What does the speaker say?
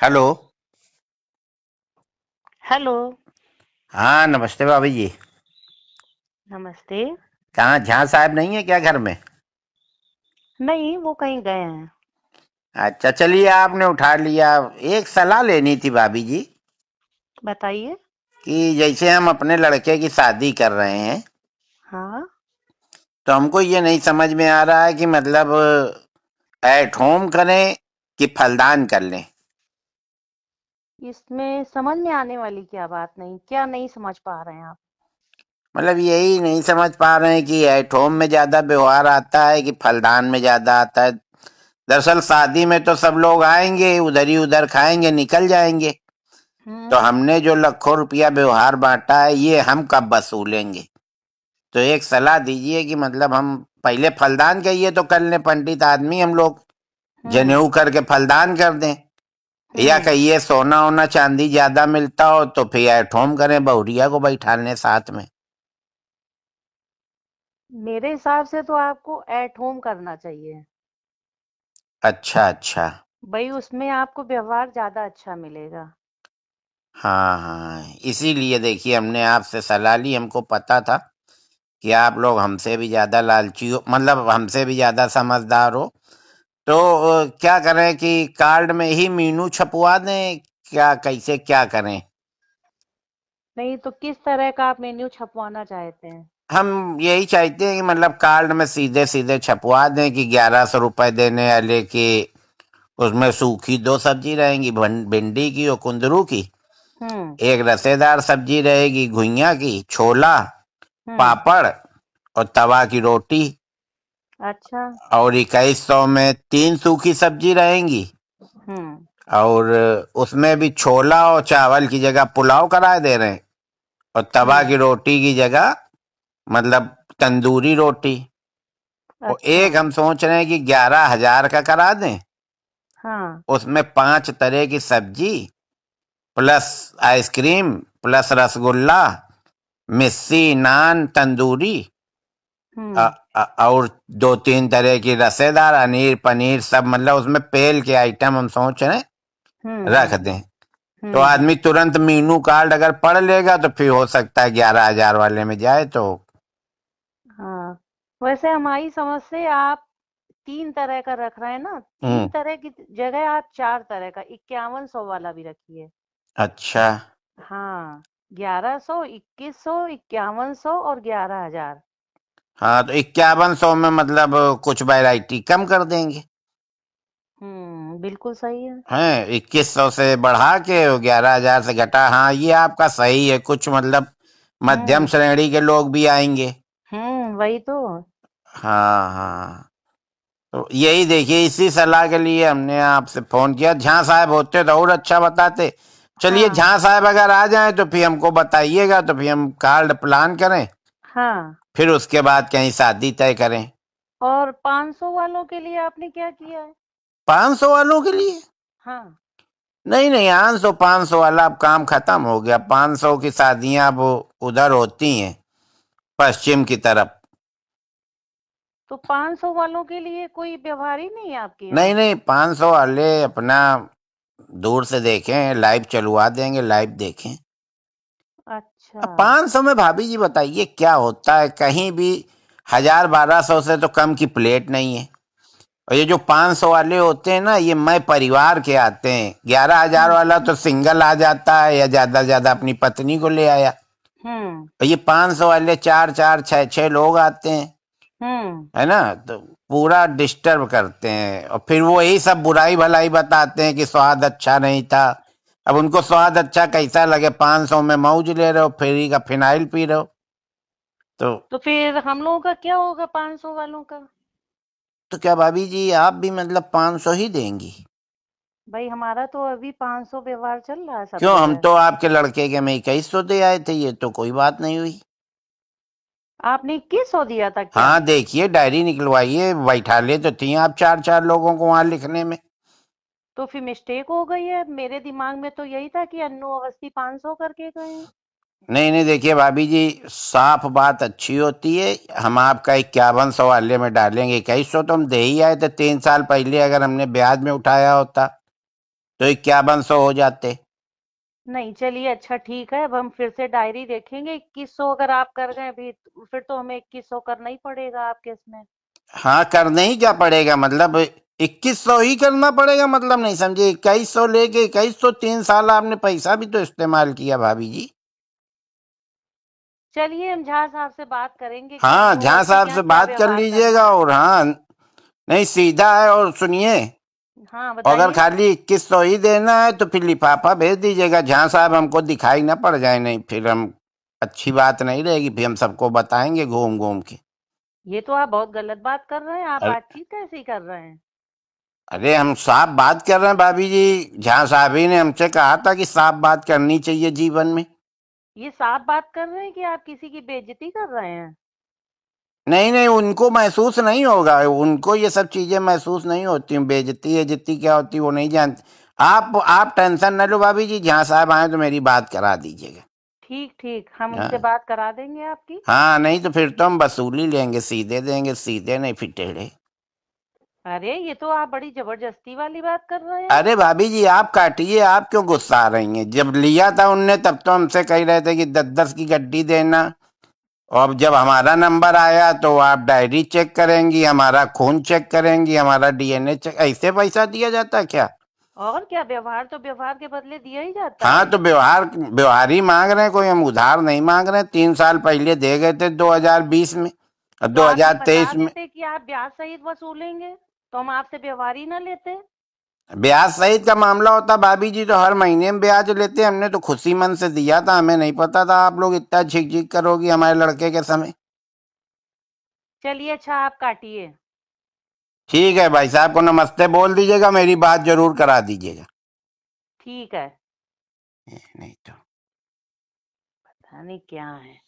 Hello. Hello. हाँ, नमस्ते भाभी जी। नमस्ते। कहाँ झां साहब नहीं है क्या घर में? नहीं, वो कहीं गए हैं। अच्छा, चलिए आपने उठा लिया। एक सलाह लेनी थी भाभी जी बताइए। कि जैसे हम अपने लड़के की शादी कर रहे हैं, हाँ। तो हमको ये नहीं समझ में आ रहा है कि मतलब एट होम करें कि फलदान कर लें। इसमें समझ में आने वाली क्या बात नहीं, क्या नहीं समझ पा रहे हैं आप? मतलब यही नहीं समझ पा रहे हैं कि एट होम में ज्यादा व्यवहार आता है कि फलदान में ज्यादा आता है। दरअसल शादी में तो सब लोग आएंगे, उधर ही उधर खाएंगे, निकल जाएंगे। तो हम्म। हमने जो लाखों रुपया व्यवहार बांटा है, ये हम कब वसूलेंगे? तो एक सलाह दीजिए कि मतलब हम पहले फलदान कहिए तो कर लें, पंडित आदमी हम लोग, हम्म। जनेऊ करके फलदान कर दें। या हम्म। कहिए सोना ओना चांदी ज्यादा मिलता हो तो फिर एट होम करें, बहुरिया को बैठा लें साथ में। मेरे हिसाब से तो आपको एट होम करना चाहिए। अच्छा अच्छा। भाई, उसमें आपको व्यवहार ज्यादा अच्छा मिलेगा। हाँ हाँ, इसीलिए देखिए हमने आपसे सलाह ली। हमको पता था कि आप लोग हमसे भी ज्यादा लालची हो, मतलब हमसे भी ज्यादा समझदार हो। तो क्या करें कि कार्ड में ही मीनू छपवा दें, क्या कैसे क्या करें? नहीं तो किस तरह का आप मेन्यू छपवाना चाहते हैं? हम यही चाहते हैं कि मतलब कार्ड में सीधे सीधे छपवा दें कि 1100 रुपए देने वाले की, उसमें सूखी दो सब्जी रहेंगी, भिंडी की और कुंदरू की। हम्म। एक रसेदार सब्जी रहेगी घुइयां की, छोला, हम्म। पापड़ और तवा की रोटी। अच्छा। और 2100 में 3 सूखी सब्जी रहेंगी। हम्म। और उसमें भी छोला और चावल की जगह पुलाव करा दे रहे हैं। और तवा हम्म। की रोटी की जगह मतलब तंदूरी रोटी। और अच्छा। एक हम सोच रहे हैं कि 11,000 का करा दें। हाँ। उसमें 5 तरह की सब्जी प्लस आइसक्रीम प्लस रसगुल्ला, मिस्सी, नान, तंदूरी, हम्म। और 2-3 तरह की रसेदार, अनीर, पनीर, सब मतलब उसमें पेल के आइटम हम सोच रहे हैं रख हम्म। दें। तो हम्म। आदमी तुरंत मीनू कार्ड अगर पढ़ लेगा तो फिर हो सकता है 11,000 वाले में जाए तो। हाँ, वैसे हमारी समझ से आप 3 तरह का रख रहे हैं ना, तीन हम्म। तरह की जगह आप 4 तरह का 5100 वाला भी रखिए। अच्छा। हाँ, 1100, 2100, 5100 और 11,000। हाँ, तो 5100 में मतलब कुछ वैरायटी कम कर देंगे। बिल्कुल सही है। हैं, 2100 से बढ़ा के 11,000 से घटा। हाँ, ये आपका सही है। कुछ मतलब मध्यम हम्म। श्रेणी के लोग भी आएंगे। वही तो। हाँ हाँ। तो यही देखिए, इसी सलाह के लिए हमने आपसे फोन किया। झां साहब होते तो और अच्छा बताते। चलिए, हाँ। झां साहब अगर आ जाए तो फिर हमको बताइएगा, तो फिर हम कार्ड प्लान करें, हाँ। फिर उसके बाद कहीं शादी तय करें। और 500 वालों के लिए आपने क्या किया है? 500 वालों के लिए? हाँ। नहीं नहीं, 500 वाला अब काम खत्म हो गया। 500 की शादियां अब उधर होती हैं, पश्चिम की तरफ। तो 500 वालों के लिए कोई व्यवहार ही नहीं है आपके नहीं यहाँ? नहीं, 500 वाले अपना दूर से देखें, लाइव चलवा देंगे, लाइव देखें। अच्छा। अब 500 में भाभी जी बताइए क्या होता है कहीं भी? 1000-1200 से तो कम की प्लेट नहीं है। और ये जो 500 वाले होते हैं ना, ये मैं परिवार के आते हैं। 11,000 हम्म। वाला तो सिंगल आ जाता है या ज्यादा से ज्यादा अपनी पत्नी को ले आया। हम्म। और ये 500 वाले 4-4 6-6 लोग आते हैं, हम्म। है ना? तो पूरा डिस्टर्ब करते हैं और फिर वो यही सब बुराई भलाई बताते हैं कि स्वाद अच्छा नहीं था। अब उनको स्वाद अच्छा कैसा लगे? 500 में मौज ले रहे हो, फ्री का फिनाइल पी रहे हो। तो तो फिर हम लोगों का क्या होगा 500 वालों का? तो क्या भाभी जी आप भी मतलब 500 ही देंगी? भाई, हमारा तो अभी 500 व्यवहार चल रहा है सब क्यों, हम जगह। तो आपके लड़के के में 2100 दे आए थे, ये तो कोई बात नहीं हुई। आपने 2100 दिया था क्या? हाँ, देखिए डायरी निकलवाइए, बैठा ले तो थी आप 4-4 लोगों को वहां लिखने में। तो फिर मिस्टेक हो गई है। मेरे दिमाग में तो यही था कि अन्नू अवस्थी 500 करके गए हैं। नहीं नहीं, देखिए भाभी जी, साफ बात अच्छी होती है। हम आपका 5100 वाले में डालेंगे। 2100 तो हम दे ही आए थे 3 साल पहले, अगर हमने ब्याज में उठाया होता। तो 5100 हो जाते। नहीं, चलिए अच्छा ठीक है, अब हम फिर से डायरी देखेंगे। 2100 अगर आप कर गए अभी, फिर तो हमें 2100 करना ही पड़ेगा आपके इसमें। हाँ, करने ही क्या पड़ेगा, मतलब 2100 ही करना पड़ेगा, मतलब नहीं समझे। 2100 लेके 2100, 3 साल आपने पैसा भी तो इस्तेमाल किया भाभी जी। चलिए हम झा साहब से बात करेंगे कि हाँ, वो झा उनके साहब से यहाँ क्या बात कर व्यवहार लीजिएगा। करना है। और हाँ, नहीं सीधा है। और सुनिए, हाँ अगर बताइए। खाली 2100 ही देना है तो फिर लिफाफा भेज दीजिएगा। झा साहब हमको दिखाई ना पड़ जाए, नहीं फिर हम अच्छी बात नहीं रहेगी, फिर हम सबको बताएंगे घूम घूम के। ये तो आप बहुत गलत बात कर रहे हैं, आप अरे बातचीत कैसी कर रहे हैं। अरे, हम साफ बात कर रहे हैं भाभी जी। झा साहब ही ने हमसे कहा था कि साफ बात करनी चाहिए जीवन में। ये साफ बात कर रहे हैं कि आप किसी की बेइज्जती कर रहे हैं। नहीं नहीं, उनको महसूस नहीं होगा, उनको ये सब चीजें महसूस नहीं होती। बेइज्जती बेइज्जती क्या होती वो नहीं जानते। आप टेंशन न लो भाभी जी, जहाँ साहब आए तो मेरी बात करा दीजिएगा। ठीक ठीक, हम उनसे हाँ बात करा देंगे आपकी। हाँ, नहीं तो फिर तो हम वसूली लेंगे, सीधे देंगे, सीधे नहीं फिर टेढ़े। अरे ये तो आप बड़ी जबरदस्ती वाली बात कर रहे हैं। अरे भाभी जी, आप काटिए, आप क्यों गुस्सा आ रही हैं। जब लिया था उनने तब तो हमसे कह रहे थे कि 10-10 की गड्डी देना। और अब जब हमारा नंबर आया तो आप डायरी चेक करेंगी, हमारा खून चेक करेंगी, हमारा डीएनए चेक। ऐसे पैसा दिया जाता है क्या। और क्या, व्यवहार तो व्यवहार के बदले दिया ही जाता हाँ, है। तो व्यवहार व्यवहार ही मांग रहे हैं, कोई हम उधार नहीं मांग रहे हैं। 3 साल पहले दे गए थे 2020 में और तो आप ये 2023 बता में। देते कि आप ब्याज सहित वसूलेंगे, तो हम आपसे व्यवहार ही ना लेते। ब्याज सहित का मामला होता भाभी जी तो हर महीने में ब्याज लेते। हमने तो खुशी मन से दिया था, हमें नहीं पता था आप लोग इतना झिक झिक करोगी हमारे लड़के के समय। चलिए अच्छा, आप काटिए। ठीक है, भाई साहब को नमस्ते बोल दीजिएगा, मेरी बात जरूर करा दीजिएगा। ठीक है। नहीं तो पता नहीं क्या है।